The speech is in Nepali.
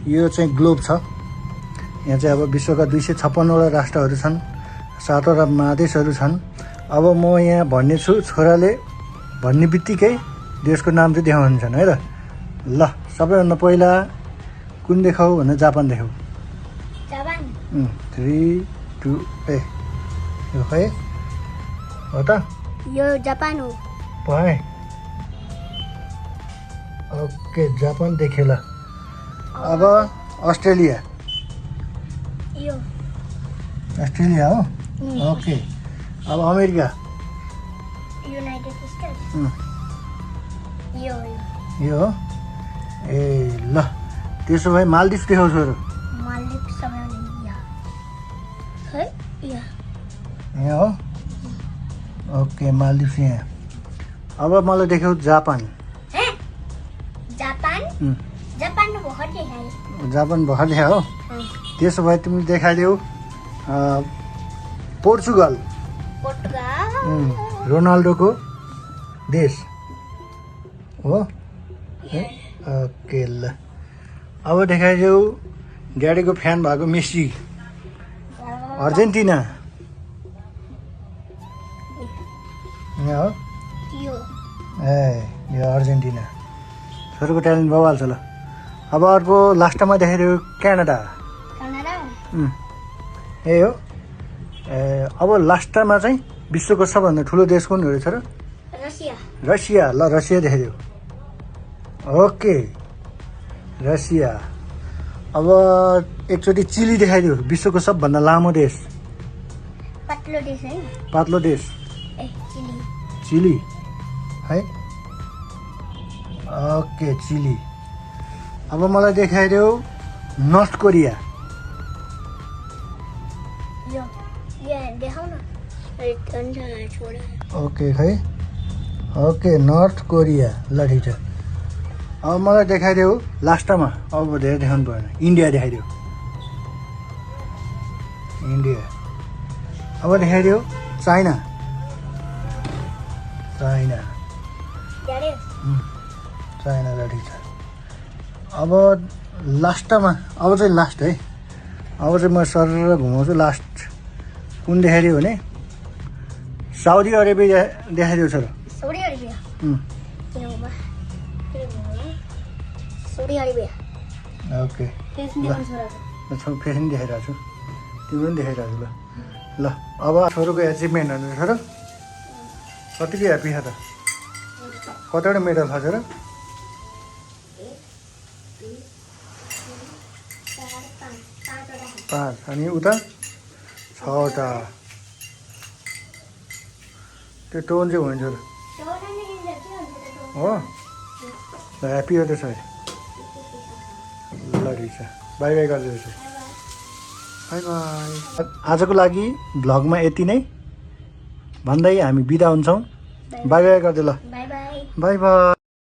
यो चाहिँ ग्लोब छ। यहाँ चाहिँ अब विश्वका 256वटा राष्ट्रहरू छन्, 7वटा महादेशहरू छन्। अब म यहाँ भन्ने छु, छोराले भन्ने बित्तिकै देशको नाम चाहिँ देखाउनुहुन्छ है त। ल सबैभन्दा पहिला कुन देखाऊ भने जापान देखाऊ। जापान 3 2 ए यो खै हो त यो जापान हो। पाएँ। ओके जापान देखेँ ल। अब अस्ट्रेलिया यो अस्ट्रेलिया हो। ओके अब अमेरिका युनाइटेड स्टेट्स यो यो हो। ए ल त्यसो भए मालदिप्स देखाउ छोरो। मालदिप्स सबैभन्दा यहाँ है यहाँ यहाँ हो। ओके मालदिप्स यहाँ। अब मलाई देखाउ जापान। हैं जापान जापान बहुत देखाए। जापान भर्खर देखा हो। त्यसो भए तिमीले देखाइदेऊ पोर्चुगल। पोर्तुगाल रोनाल्डोको देश हो। ओके ल अब देखाइदेऊ ड्याडीको फ्यान भएको मेसी अर्जेन्टिना। यहाँ हो। यो ए यो अर्जेन्टिना। छोरोको ट्यालेन्ट बवाल छ ल। अब अर्को लास्टमा देखाइदियो क्यानाडा। कनाडा ए हो। ए अब लास्टमा चाहिँ विश्वको सबभन्दा ठुलो देश कुन रहेछ र? Russia Russia. ल रसिया देखाइदियो। Okay Russia. अब एकचोटि चिली देखाइदियो, विश्वको सबभन्दा लामो देश। पतलो देश है। पातलो देश ए चिली चिली है। Okay Chile. अब मलाई देखाइदेऊ नर्थ कोरिया। यो देखाऊ न छोडा। ओके खै। ओके नर्थ कोरिया ल ठिक छ। अब मलाई देखाइदेऊ लास्टमा, अब धेरै देखाउनु परेन, इन्डिया देखाइदेऊ। इन्डिया। अब देखाइदेऊ चाइना। चाइना चाइना ल ठिक छ। अब लास्टमा अब चाहिँ लास्ट है। अब चाहिँ म सर घुमाउँछु। लास्ट कुन देखाइदियो भने साउदी अरेबिया देखाइदियो छोरो। Saudi Arabia Saudi Arabia okay फेरि देखाइरहेको छु, तिम्रो पनि देखाइरहेको छु ल। ल अब छोरोको एचिभमेन्टहरू छोरो कतिको ह्याप्पी छ त? कतिवटा मेडल छ छोरो? 5 अनि उता 6वटा। त्यो टोन चाहिँ हुन्छ हो। ल ह्याप्पी हो त्यसो भए। ल ठिक छ बाई बाई गरिदिनुहोस्। By by. आजको लागि भ्लगमा यति नै भन्दै हामी बिदा हुन्छौँ। बाई बाई गरिदियो ल। By by by by.